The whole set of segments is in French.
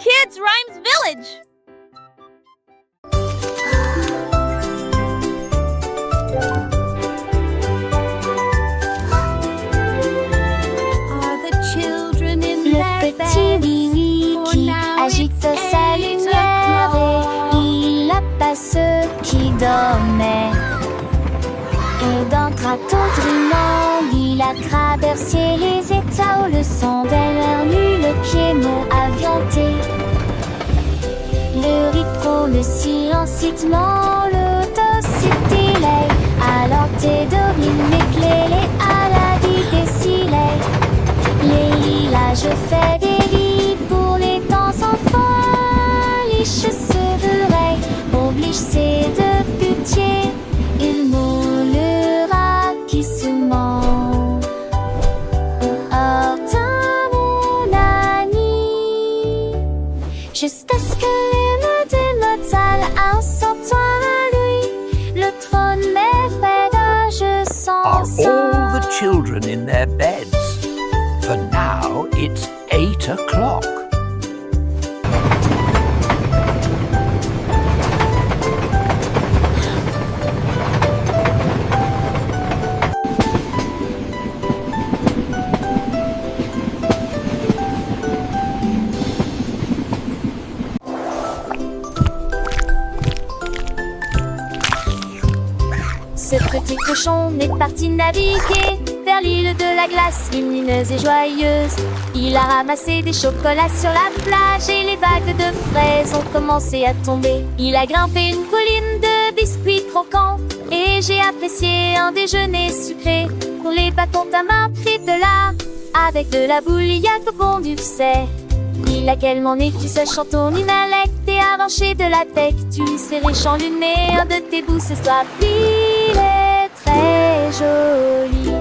Kids Rhymes Village! Are the children in Le petit Willy qui agite sa lumière et il appelle ceux qui dormaient. Et d'un traton trinant, il a traversé les états où le son derrière lui, le piano avianté. Le rythme, le silencitement, l'autocité, alors tes dorines éclairées à la vie décilée. Les lilas, je fais des lits pour les temps enfants. Les cheveux oblige c'est de pitié. Il moulera qui se ment. Oh, mon ami, jusqu'à ce que les mots de notre salle un sortant à lui, le trône m'effraie, je Are sens all the children in their beds? For now, it's 8 o'clock. Ce petit cochon est parti naviguer vers l'île de la glace lumineuse et joyeuse. Il a ramassé des chocolats sur la plage et les vagues de fraises ont commencé à tomber. Il a grimpé une colline de biscuits croquants et j'ai apprécié un déjeuner sucré. Pour les bâtons ta main pris de là, avec de la bouilliade au bon du sait. Il a quellement né, tu sais, chantons une inlecte et arraché de la tête. Tu sais, riche luné, un de tes bouts, ce soir. Il est très joli.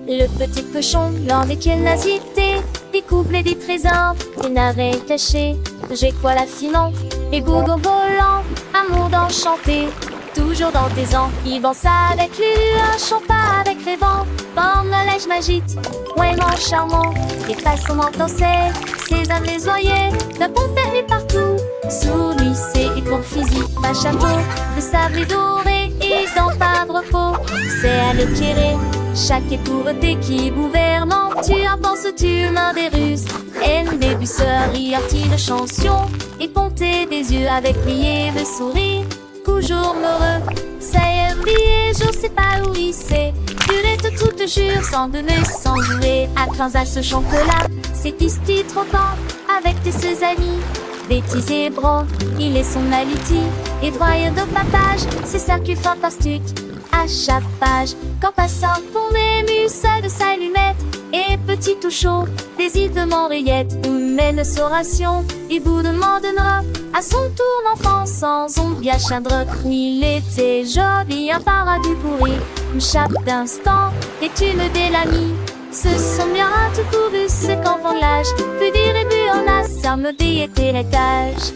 Le petit cochon, lors des curiosités, découvre des trésors, des narets cachés. J'ai quoi la finon, et gourgons volants, un monde enchanté. Toujours dans tes ans, il danse avec lui, un chant pas avec les vents. Comme le lèche m'agite, vraiment charmant. Et façon danser, ses âmes les oyer, d'un bon permis partout. Sous lui, c'est et pour physique, un chapeau de sable doré et dans pas de repos. C'est à l'éclairer, chaque étourté qui gouvernant. Tu en penses, tu mains des ruses, et une débusseure, y de chanson. Et ponter des yeux avec plié de sourire. Toujours heureux, ça y est, oublié, je sais pas où il s'est. Durette tout te jure, sans donner, sans jouer. À 15 à ce chocolat, c'est ici trop temps. Avec tes ses amis, bêtises et bras, il est son aliti. Et droit de papage, c'est ça qui est fantastique. À chaque page, quand passant pour ému, seul de sa lunette. Et petit tout chaud, des îles de Montréette, où mène sa ration, il vous demandera à son tour l'enfant sans onde bien chindre. Il était joli, un paradis pourri, chaque instant, et tu me l'ami. Ce sont bien tout couru, ce qu'enfant l'âge, peut dire et bu en a, ça me dit était l'étage.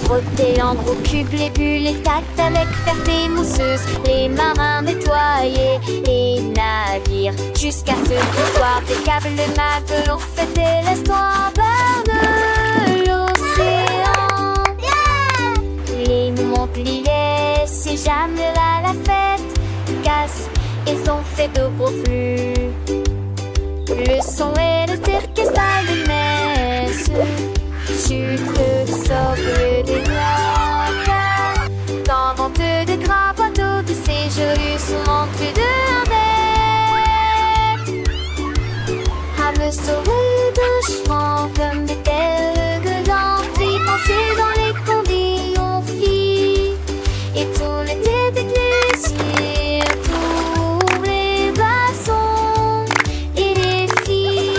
Frotter en gros cubes les bulles, les tacts avec ferté mousseuse, les marins nettoyés, les navires, jusqu'à ce que soir des câbles de matelots fêter l'histoire de l'océan. Les monts-pliés, si jamais à la fête, cassent, ils ont fait de gros flux. Le son et le cirque s'allument. Tu te sobre des glaces, dans vente de gras bateaux de séjour, souvent plus de bête. À me sauver de chevaux comme des telles gueulantes, puis penser dans les conditions filles, et tout l'été d'église, tous les glaçons et les filles.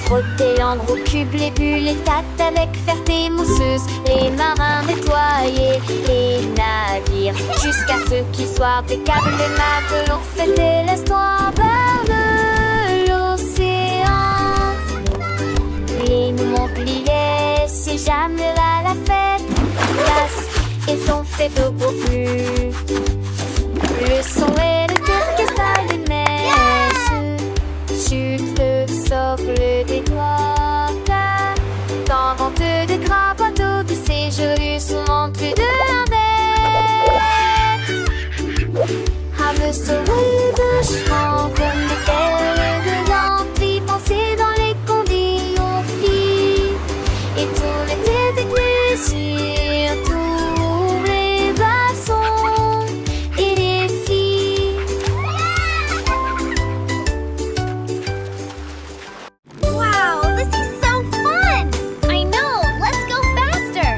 Frotter en gros cubes les bulles, les tacts avec ferté mousseuse, les marins nettoyés, les Jusqu'à ce qu'il soit des câbles les matelots fêter l'histoire vers l'océan. Les boucliers, si jamais à la fête, glace, ils sont faits de beaux flux. Le son et le orchestre de neige, chute, socle des doigts. Dans vente de grands bateaux de séjour, souvent plus de la mer. À me sauver de chevaux comme des perles de lampes, penser dans les conditions filles. Et tout l'été des plaisirs, tous les garçons et les filles. Wow, this is so fun! I know, let's go faster!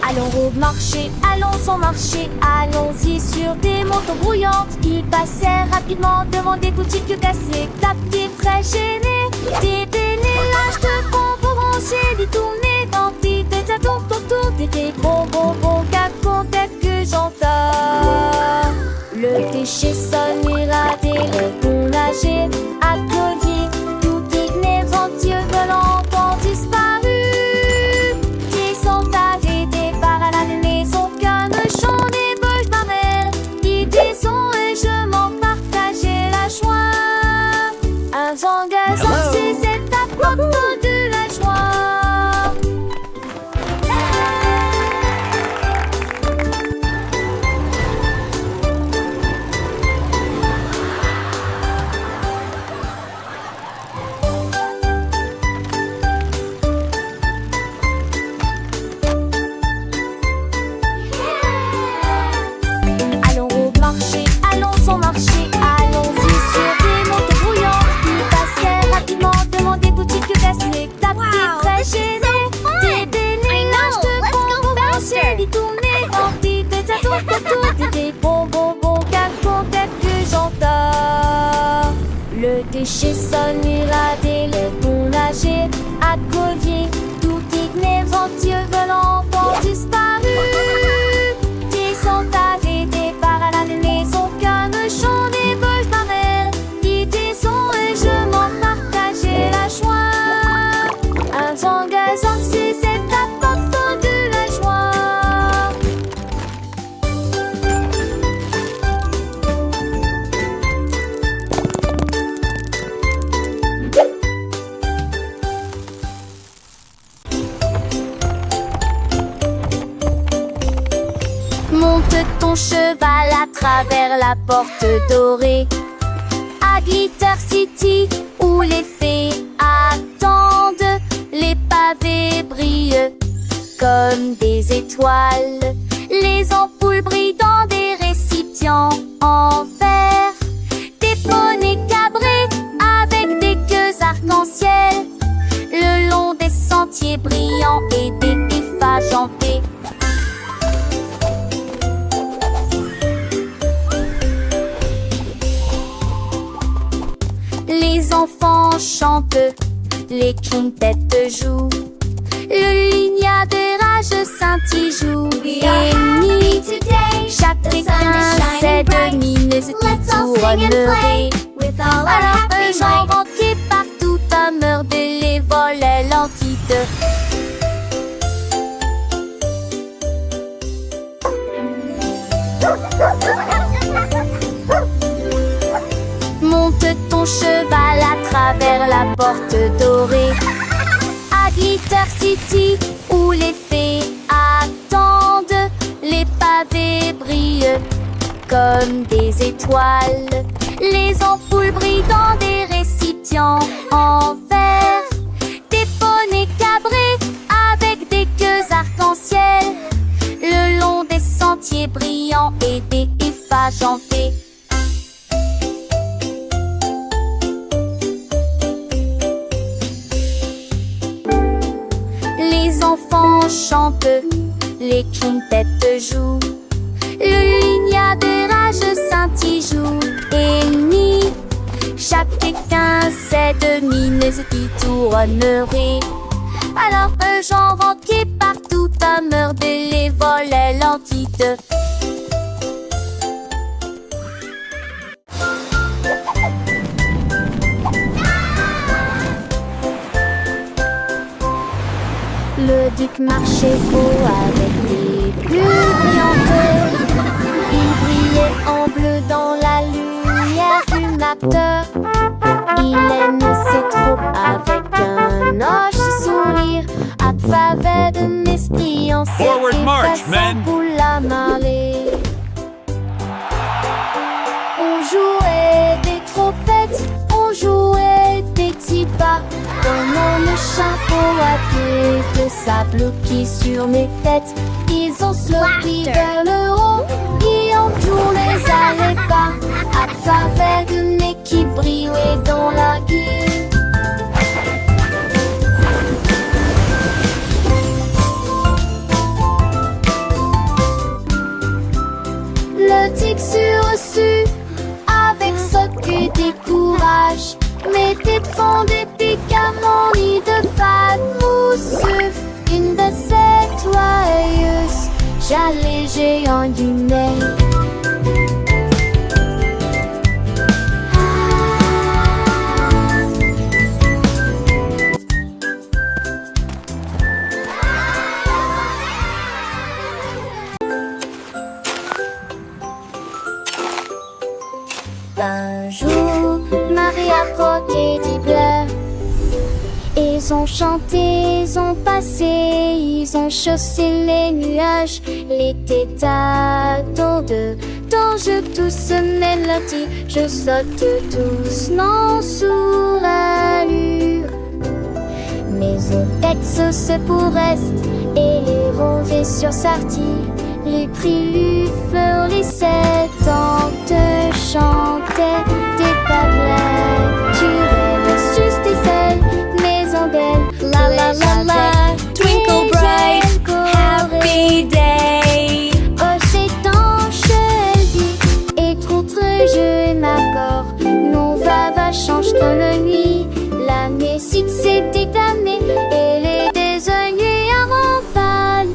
Allons au marché, allons au marché, allons-y sur des motos brouillantes. Ils passèrent rapidement devant des boutiques cassées, tapis très gênés. Des bénélages de bonbons rangés, des tournées d'antiques, des atouts autour des bonbons, cacons que j'entends. Le déchet sonne, irradé, le bon nager, applaudi, tout inébrantieux volant ont disparu. Qui sont arrêtés par la maison, qu'un chant des bouches marelles, qui disons et je m'en partageais la joie. Un zangazan, c'est cette apporte de la joie. Allons au marché, allons au marché, allons-y sur des motos brouillantes. Ils passèrent rapidement devant des boutiques cassées, tapis Wow, très this is gênés. so fun. Des bénélages I know, de let's go bonbons faster. rangés, des tournées d'antiques, des atouts autour des bonbons, cacons que j'entends. Le déchet sonne, irradé, le bon nager, à collier, tout inébrantieux volant ont disparu. Qui sont arrêtés par la maison, qu'un chant des bouches marelles, qui disons et je m'en partageais la joie. Un zangazan, c'est cette apporte de la joie. Monte ton cheval à travers la porte dorée à Glitter City où les fées attendent. Les pavés brillent comme des étoiles. Les ampoules brillent dans des récipients en verre. Des poneys cabrés avec des queues arc-en-ciel le long des sentiers brillants et des effages en paix. Les enfants chantent, les quintettes jouent, le lignard de rage scintille joue. Et nuit, chacun sait de mineuse qui tournerait. Alors que j'en rentre partout à meurt de les volets l'entite. Monte ton cheval à travers la porte dorée à Glitter City où les fées attendent. Les pavés brillent comme des étoiles. Les ampoules brillent dans des récipients en verre. Des poneys cabrés avec des queues arc-en-ciel le long des sentiers brillants et des effages en paix. Les enfants chantent, les quintettes jouent, le lignard de rage scintille joue. Et nuit, chacun sait de mineuse qui tournerait. Alors que j'en rentre partout femme rebelle et volait l'entité. Le duc marchait beau avec des bulles brillantes. Il brillait en bleu dans la lumière du matin. Il aimait ses troupes avec un hoche sourire. À travers de mesquillons, Forward march, men. pour la marée. On jouait des trompettes, on jouait des petits pas. Pendant le chapeau à queue de sable qui sur mes têtes. Ils ont sauté vers le haut, et on tournait à l'épas. À travers de nez qui brillaient dans la gueule. Le tic sur reçu, avec ce que des courages. Mettait de fond des pics à mon lit de fade mousseux. Une de ces joyeuses, j'allégeais en guillemets. Un jour, Marie a croqué du bleu. Ils ont chanté, ils ont passé, ils ont chaussé les nuages. L'été t'attend dont je tousse mélodie. Je saute doucement sous l'allure. Mes eaux se pour reste et les rosées sur sortie. Les cris lui fleurissaient tant te chantait des baguettes. Tu rêves juste des ailes, maison d'elle. La la la la, twinkle bright, happy day. Oh, c'est tanche, elle dit, et contre je et ma corps. Non, va, change comme la nuit. L'année si c'est déclamé, elle est désognée à mon fan.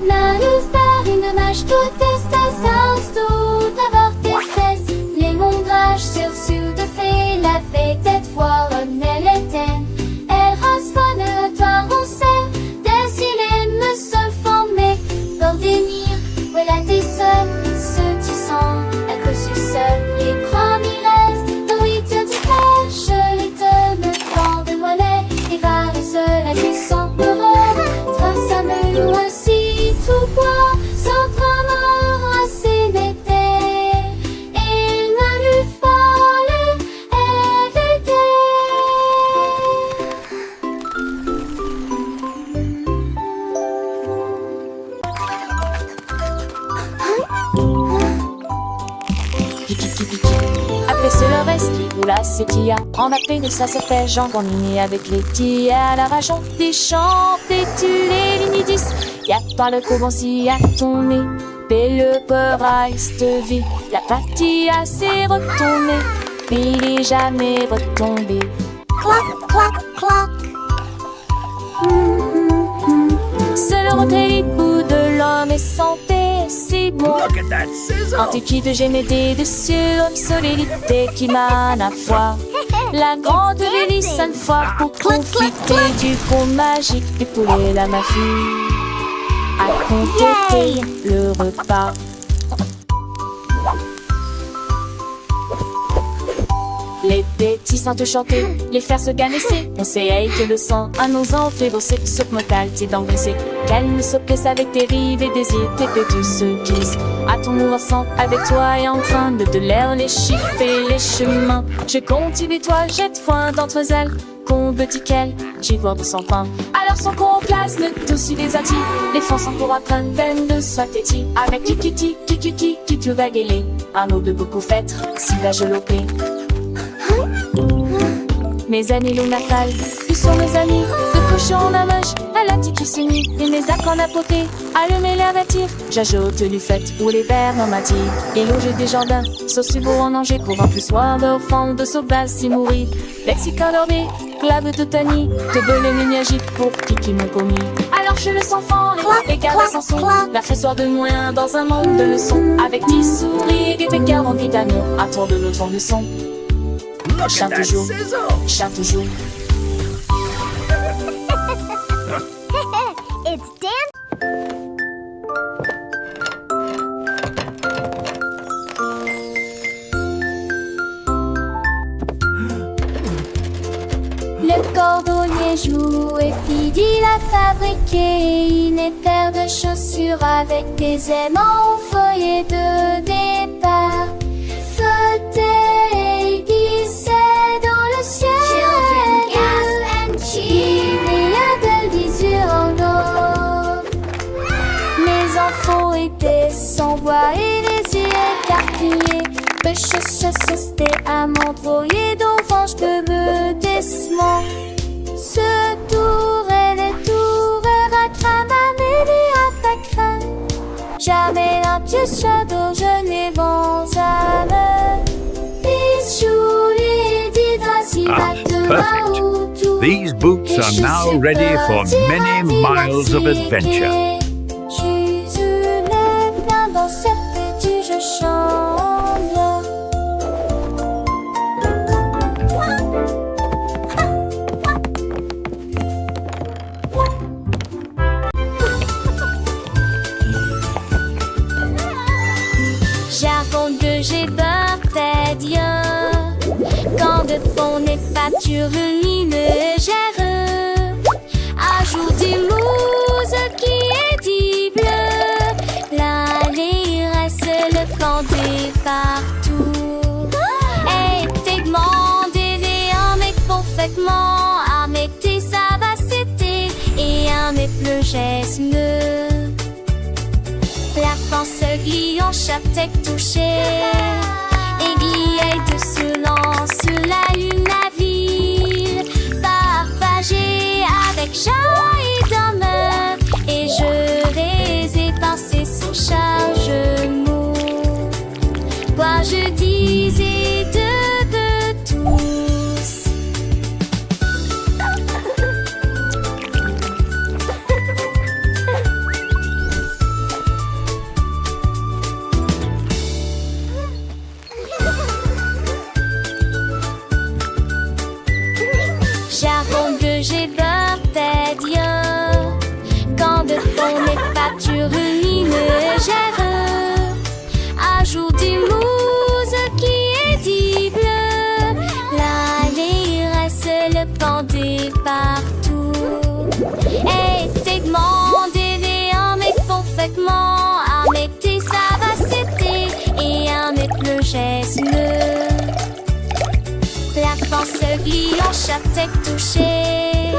La luz par une mâche, tout est à sens, tout d'abord tristesse. Les mondrages sur de fait, la fête cette fois, elle éteint. Elle rasphone, toi, on sait, des silènes me se former. Pour dénir, voilà tes seuls, ceux qui sont, elle reçut seul. Les premiers restent, dans 8 heures du pêche, les deux me prend de mollet. Et va le seul à qui sont heureux, trace à me aussi, tout bois, sans mort assez d'été. Il ne lui fallait, elle était. Après c'est le reste qui roule à ses tia. En appel de ça se fait jambes en ligne avec les tia. La rajon des champs, des tu les lignes 10. Y'a pas le courbon-ci à ton nez. Et le peur de vie. La partie a s'est retournée. Il est jamais retombé. Clock, clock, clock. C'est le retrait bout de l'homme et santé, c'est bon. Look at that sizzle! Antiquité de génédé de solidité qui mène à foi. La grande hélice une fois pour profiter du pont magique du poulet la mafie. À compléter le repas. Les petits sentent chanter, les faire se ganesser. On sait que le sang à nos ans fait bosser ce motal, t'es d'engraisser. Qu'elle ne se plaise avec tes rives et désirs, tes pétus se glissent. À ton mouvement avec toi et en train de l'air les chiffres et les chemins. Je continue toi, jette foin d'entre elles. Qu'on petit qu'elle, j'y vois de son pain. Alors son qu'on place, le dossier des attis. Les fonds sont pour apprendre, peine de soit têtis. Avec kikiti, tu vas guéler. Un eau de beaucoup fêtes, si va je l'opé. Mes amis l'eau natale, ils sont mes amis. De cochon en amage, à la tiki se nid. Et mes arcs en apoté, allumer l'air attire. J'ajoute du fait ou les verres dans ma tire. Et loger des jardins, sauf si beau en danger. Pour un plus soir de fond de sauvage si mourir. Lexica dormé, clave de Tani, de belé magique pour Kiki mon commis. Alors je le sens fort, les carrés sans son, la soir de moins dans un monde de leçons. Avec 10 souris et des 40 vitamines, à tour de l'autre de son. Chante toujours, chante toujours. It's Dan. Le cordonnier joue et Fidi l'a fabriqué. Une paire de chaussures avec des aimants au feuillet de départ. Fauteuil glissait dans le ciel. Children gasp and cheer. Il y a de l'isure en eau. Les enfants étaient sans voix et les yeux écarquillés. C'était un mandroyer dont fange de bedessement. Ce tour et les tours à cramamer à facrin. Jamais l'impieux shadow, je les vents à me. Perfect. These boots are now ready for many miles of adventure. J'avoue que j'ai peur, t'es Dieu. Quand de fond n'est pas sur une légère. Ajoute des mouses qui est dit bleu. L'allée reste le planter partout. Et t'es demandé un mec parfaitement. À mettre ça va c'était. Et un mec le geste. La France glie en chaque tête touchée. Aiguille de ce lance la lune à ville. Partagée avec joie et d'honneur. Et je les ai passés sans chargement. Quoi je disais de tous. J'avoue que j'ai peur, t'es Dieu. Quand de fond n'est pas sur une légère. Ajoute des mouses qui est dit bleu. L'allée reste le planter partout. Et t'es demandé un mec parfaitement. À mettre ça va c'était. Et un mec le geste. La force glie en chaque tête touchée.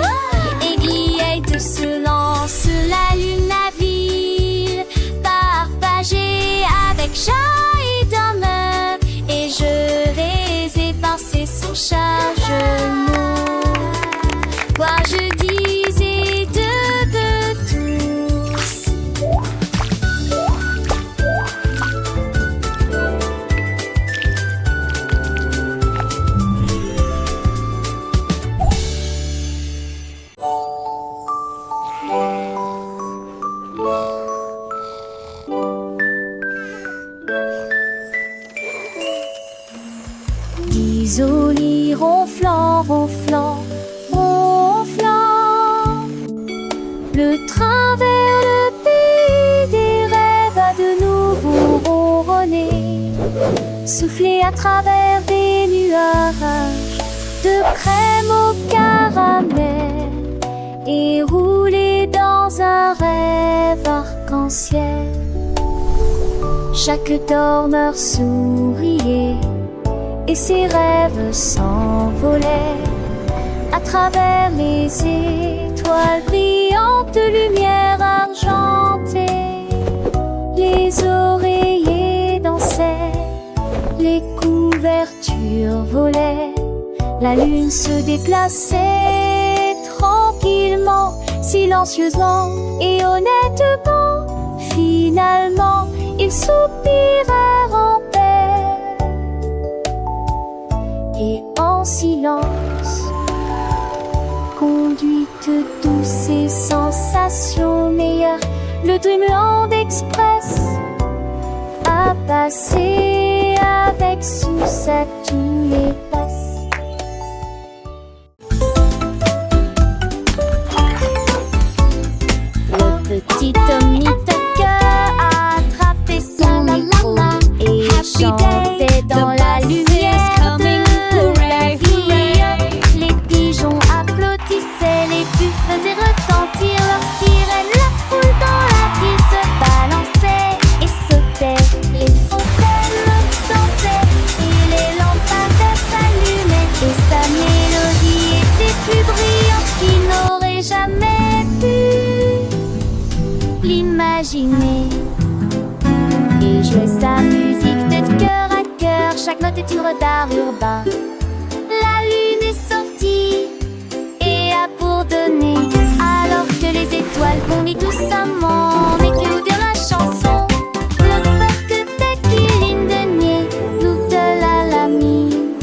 Aiguille de ce lance la lune à ville. Partagée avec joie et d'honneur. Et je les ai passés sans chargement. Quoi je disais de tous. Isolé, ronflant, ronflant, ronflant. Le train vers le pays des rêves a de nouveau ronronné. Soufflé à travers des nuages de crème au caramel. Et roulé dans un rêve arc-en-ciel. Chaque dormeur souriait. Et ses rêves s'envolaient à travers les étoiles brillantes de lumière argentée. Les oreillers dansaient, les couvertures volaient. La lune se déplaçait tranquillement, silencieusement et honnêtement. Finalement, ils soupirèrent en paix. Et en silence, douces et sensations meilleures. Le Dreamland Express a passé avec succès tous les passes. Le petit Tommy Tucker a attrapé son micro et chantait dans la lumière de la vie. Les pigeons applaudissaient, les buts faisaient retentir leurs sirènes. La foule dans la ville se balançait et sautait. Les fontaines dansaient et les lampadaires s'allumaient. Et sa mélodie était plus brillante qu'il n'aurait jamais pu l'imaginer. Il jouait sa musique de cœur à cœur, chaque note est une d'art urbain. La lune est sortie et a pour donner, alors que les étoiles vomissent doucement. Mais que nous dire la chanson? Le fait que dès qu'il ligne de nier, nous de la mine.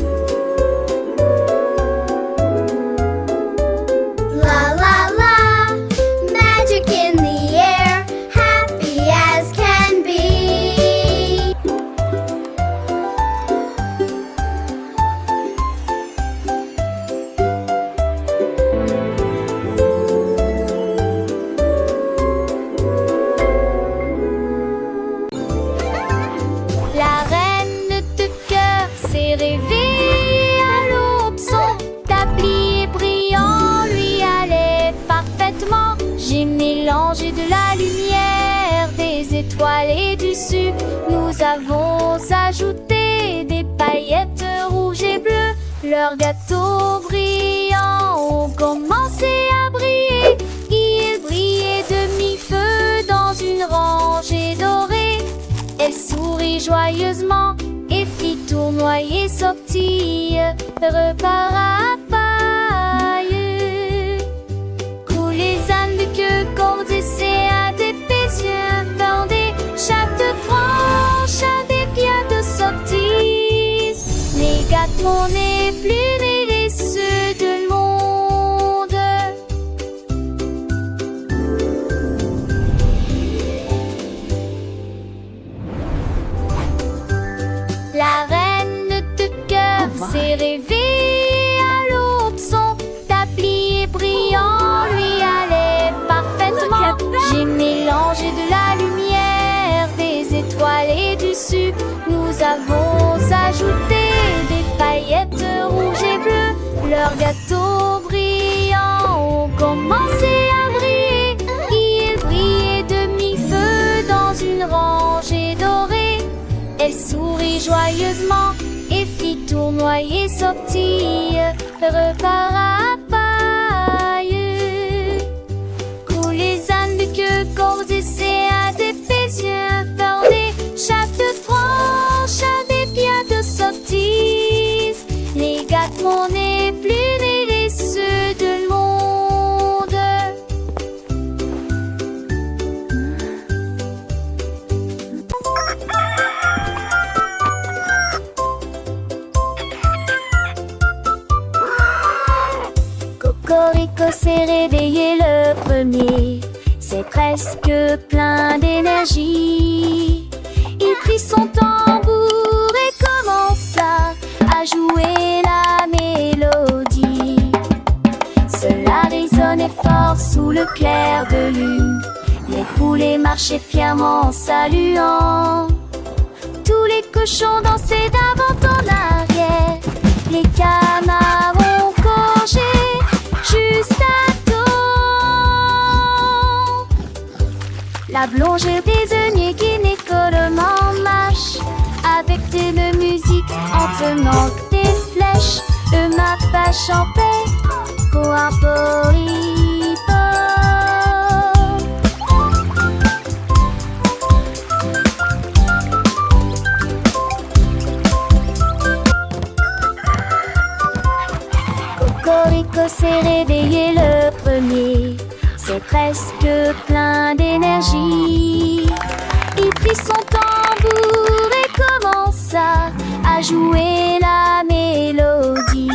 La la la, magic in the air, happy as can be. La reine de cœur s'est réveillée à l'aube. Son tablier brillant lui allait parfaitement. J'ai mélangé de la lumière, des étoiles et du sucre. Nous avons ajouté des paillettes rouges et bleues. Leurs gâteaux brillants ont commencé à briller. Ils brillaient de mi-feu dans une rangée dorée. Elle sourit joyeusement et fit tournoyer sortie, repart à paille. Coulent les ânes de queue, cordes et séats, des yeux bandés. Chaque branche a des pierres de sortie. Les gâteaux n'est plus les ceux de monde. La reine de cœur s'est réveillée à l'aube. Son tablier brillant lui allait parfaitement. J'ai mélangé de la lumière, des étoiles et du sucre. Nous avons ajouté des paillettes rouges et bleues. Leurs gâteaux brillants ont commencé à briller. Ils brillaient de mi-feu dans une rangée dorée. Elle sourit joyeusement et fit tournoyer sortie, repart à paille. Coulent les ânes de queue, cordes et séats, des yeux bordés. Chaque branche a des pierres de sortie. Les gâteaux n'est plus les ceux de monde. Cocorico s'est réveillé le premier, c'est presque plein d'énergie. Il prit son tambour et commença à jouer la mélodie. Cela résonnait fort sous le clair de lune. Les poulets marchaient fièrement en saluant. Tous les cochons dansaient d'avant en arrière. Les canards ont gorgé juste à temps. La blonde désignée qui n'écolement marche avec de musique en tenant des flèches. Le mappa chantait pour un poripo. Cocorico s'est réveillé le premier, c'est presque plein d'énergie. Il prit son tambour et commença à jouer la mélodie.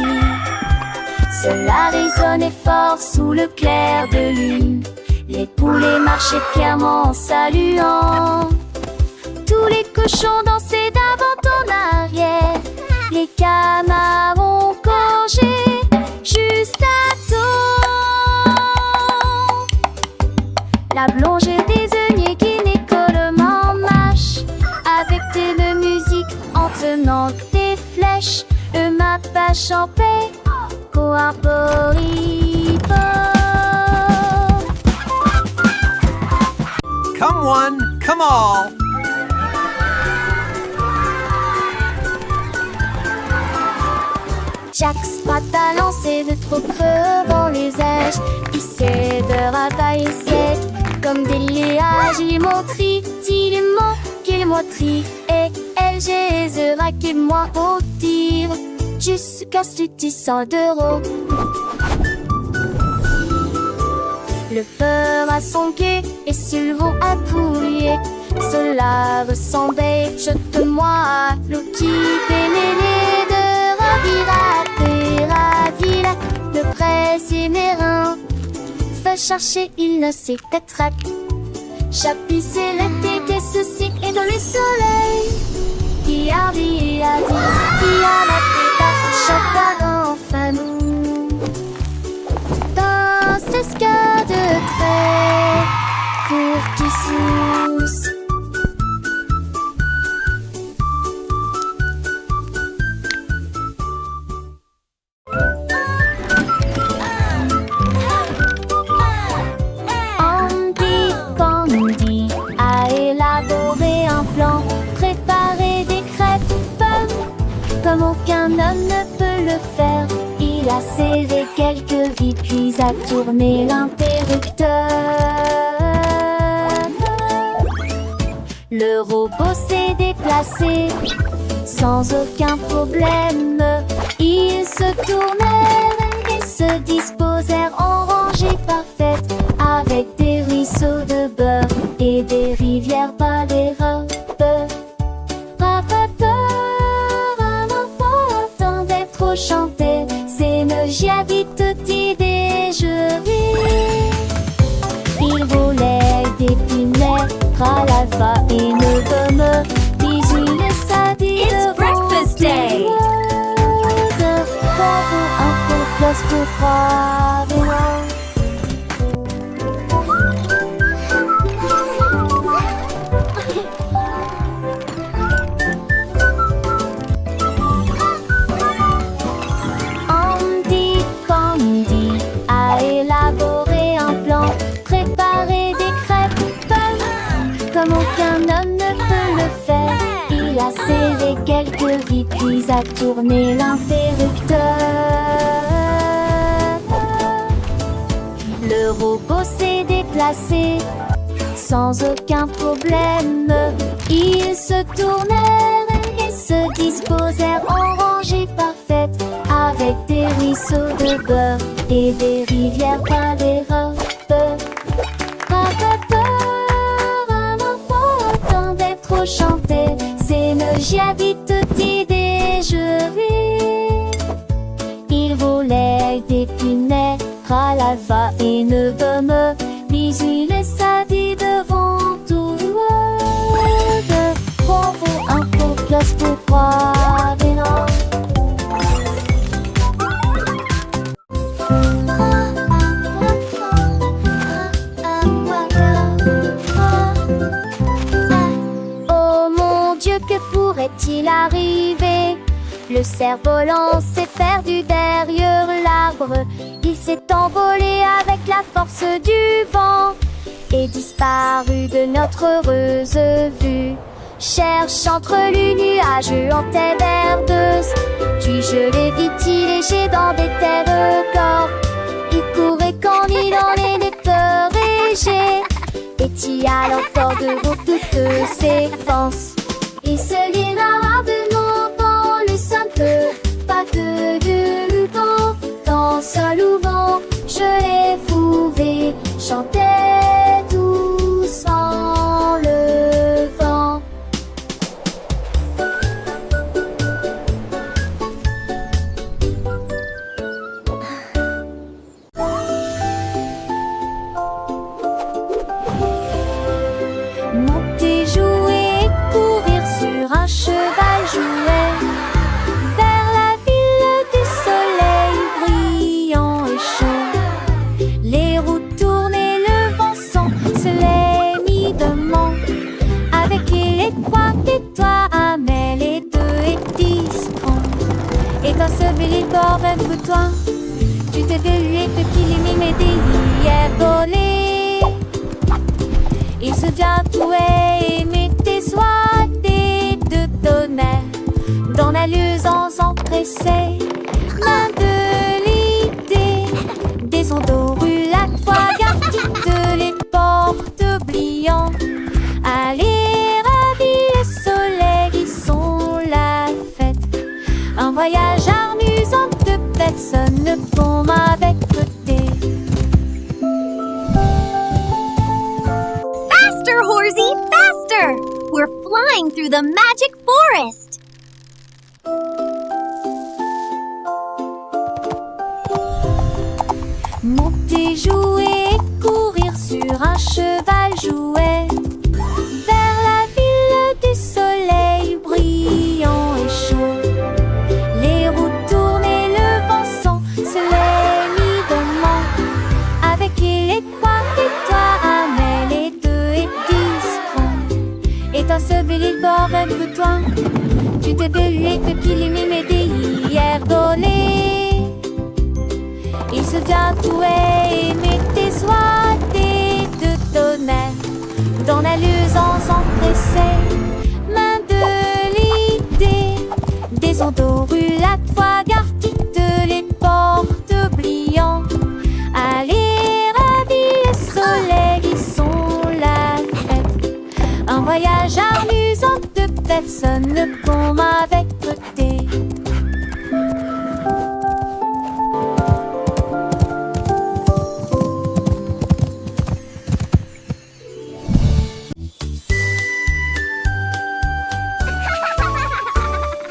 Cela cela résonnait fort sous le clair de lune. Les poulets marchaient fièrement en saluant. Tous les cochons dansaient d'avant en arrière. Les canards ont gorgé juste à temps. La plongée des œillets qui écolement marche avec de musique en tenant des flèches. Le mapache en paix, coarporipo. Come one, come all. Jack Sprat a lancé de trop crevant les âges. Il sait de ravailler sec comme des liages. Il est montri, il est mon, qu'il est moitri. Et elle, j'ai qu'il moi au tir. Jusqu'à ce que 100 d'euros. Le peur à son quai et Sylvain à poulier. Cela ressemblait, jette-moi à l'eau qui pénérait de ravira, de presse et mérin. Va chercher, il ne sait qu'attraque. Chapisser l'été que ceci est dans le soleil. Qui a dit, qui a la tête, chacun enfin nous. Dans ce ska de trait, pour qui sousse. Andy Candy a élaboré un plan, préparé des crêpes pommes, comme aucun homme ne peut le faire. Il a serré quelques vis puis a tourné l'interrupteur. Le robot s'est déplacé sans aucun problème. Ils se tournèrent et se disposèrent en rangée parfaite, avec des ruisseaux de beurre et des rivières par les robes. Attendait trop chanter, c'est me j'habite toute idée, je ris. Il volait des pinets, à l'alpha et ne gomme, bisous le sadi. It's breakfast day. Un peu plus pour croire. Andy Candy a élaboré un plan, préparé des crêpes pommes, comme aucun homme ne peut le faire. Il a serré quelques vis puis a tourné l'interrupteur. Le robot s'est déplacé sans aucun problème. Ils se tournèrent et se disposèrent en rangée parfaite, avec des ruisseaux de beurre et des rivières par les robes. Attendait trop chanter, c'est me j'habite toute idée, je ris. Il volait des pinets, à l'alpha et ne gomme, bisous le sadi devant tout le monde. Bravo, un peu plus pour croire, mais non. Oh mon Dieu, que pourrait-il arriver? Le cerf-volant s'est perdu derrière l'arbre. Il s'est envolé avec la force du vent et disparu de notre heureuse vue. Cherche entre les nuages en terre verdeuse, puis je l'ai vite léger dans des terres corps. Il courait quand il en est des peurs légers, et t'y a l'encore de toutes ses forces. Il se lira de nom dans le simple pas de vent. Dans ce louvant, je l'ai fouvé, chantait doucement le vent. toi. Tu t'es délué depuis les mimes et des hier volés. Il se vient tout aimer tes soies de tonnerre. Dans la luisance empressée, main de l'idée. Des ondes roulades, fois garde toutes les portes oubliant. Allez, ravis le soleil, ils sont la fête. Un voyage amusant de personnes vont avec côté. Faster, Horsey, faster! We're flying through the magic forest. Monter, jouer, courir sur un cheval jouet. Vers la ville du soleil brillant et chaud. Les roues tournent et le vent sent se les midements. Avec les points et toi, mais les deux et discrets. Et toi, ce bel bord un peu toi. Tu t'es délué depuis les mimes et des hier volés. Il se vient tout aimer tes soies de tonnerre. Dans la luisance empressée, main de l'idée. Des ondes roulades, fois garde toutes les portes oubliant. Allez, ravis le soleil, ils sont la fête. Un voyage amusant de personnes comme avec côté.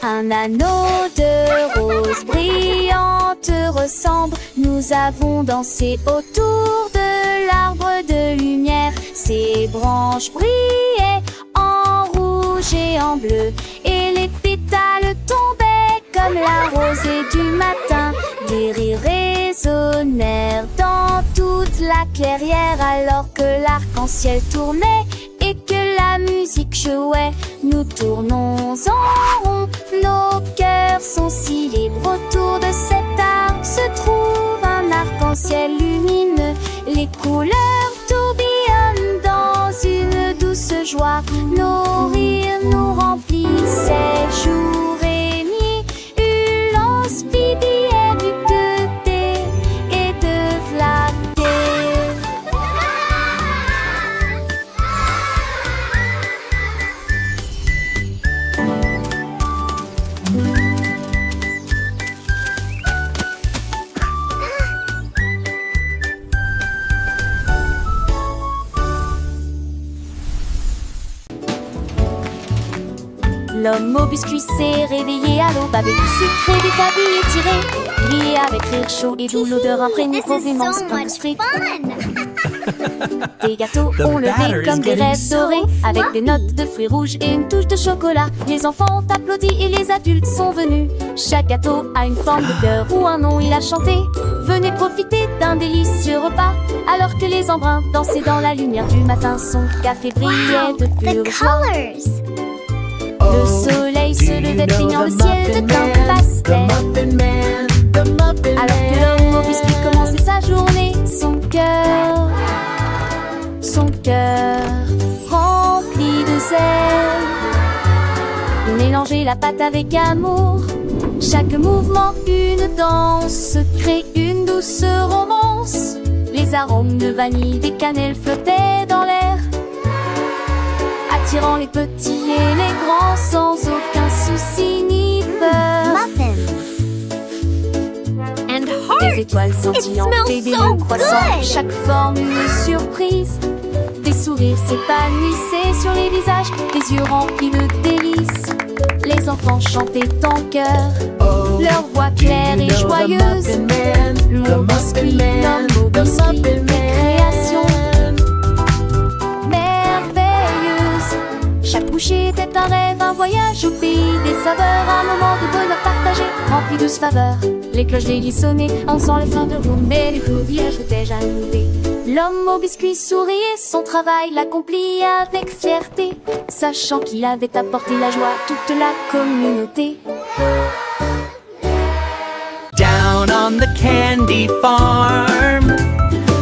Un anneau de rose brillante ressemble. Nous avons dansé autour de l'arbre de lumière. Ses branches brillaient en rouge et en bleu. Et les pétales tombaient comme la rosée du matin. Des rires résonnèrent dans toute la clairière alors que l'arc-en-ciel tournait et que la musique jouait. Nous tournons en rond, nos cœurs sont si libres. Autour de cet arbre se trouve un arc-en-ciel lumineux. Les couleurs tourbillonnent dans une douce joie. Nos rires nous remplissaient jour et nuit. Ulance, Bibi et du thé et de flatter. L'homme au biscuit s'est réveillé à l'aube avec du sucre et des tabilles étirés. Brillé avec rire chaud et doux, l'odeur imprégnée This provenance is so d'un much biscuit. fun! Des gâteaux The ont levé batter is comme des getting rêves so dorés, avec des fluffy. notes de fruits rouges et une touche de chocolat. Les enfants ont applaudi et les adultes sont venus. Chaque gâteau a une forme de cœur ou un nom, il a chanté. Venez profiter d'un délicieux repas, alors que les embruns dansaient dans la lumière du matin. Son café brillait Wow, de the pure joie. colors! Le soleil se levait peignant le ciel de teint pastel. Alors que l'homme au biscuit commençait sa journée, son cœur rempli de zèle. Il mélangeait la pâte avec amour. Chaque mouvement, une danse, crée une douce romance. Les arômes de vanille, des cannelles flottaient dans l'air, attirant les petits et les grands sans aucun souci ni peur. Muffins! And Des hearts! étoiles scintillantes, smells des so bébés croissants, good. chaque forme une surprise. Des sourires s'épanouissaient sur les visages, des yeux remplis de délices. Les enfants chantaient en chœur, leur voix claire et joyeuse. Le biscuit, l'homme au biscuit, création merveilleuse. Chaque bouchée était un rêve, un voyage au pays des saveurs, un moment de bonheur partagé, rempli de faveurs. Les cloches délices sonnaient, en sent les fins de roue, mais les villages étaient jaloux. L'homme au biscuit souriait, son travail l'accomplit avec fierté, sachant qu'il avait apporté la joie à toute la communauté. Down on on the candy farm,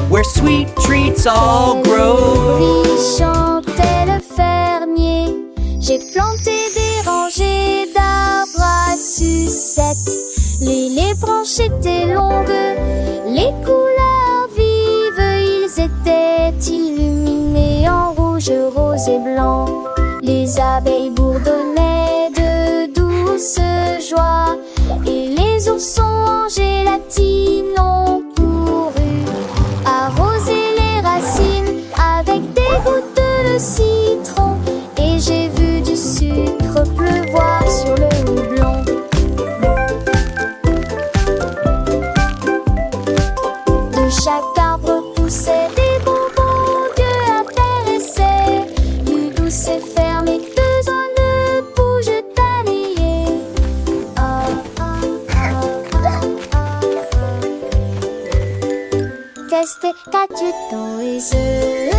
where sweet treats all grow. Chantait le fermier. J'ai planté des rangées d'arbres à sucettes. Les branches étaient longues, les couleurs vives, ils étaient illuminés en rouge, rose et blanc. Les abeilles bourdonnaient de douce joie, et les oursons en gélatine ont couru arroser les racines avec des gouttes de citron. Et j'ai vu du sucre pleuvoir sur le houblon. De chaque arbre poussaient des bonbons que intéressaient. Du douce et fermé, besoin de bouges taillées. Qu'est-ce que tu t'en es?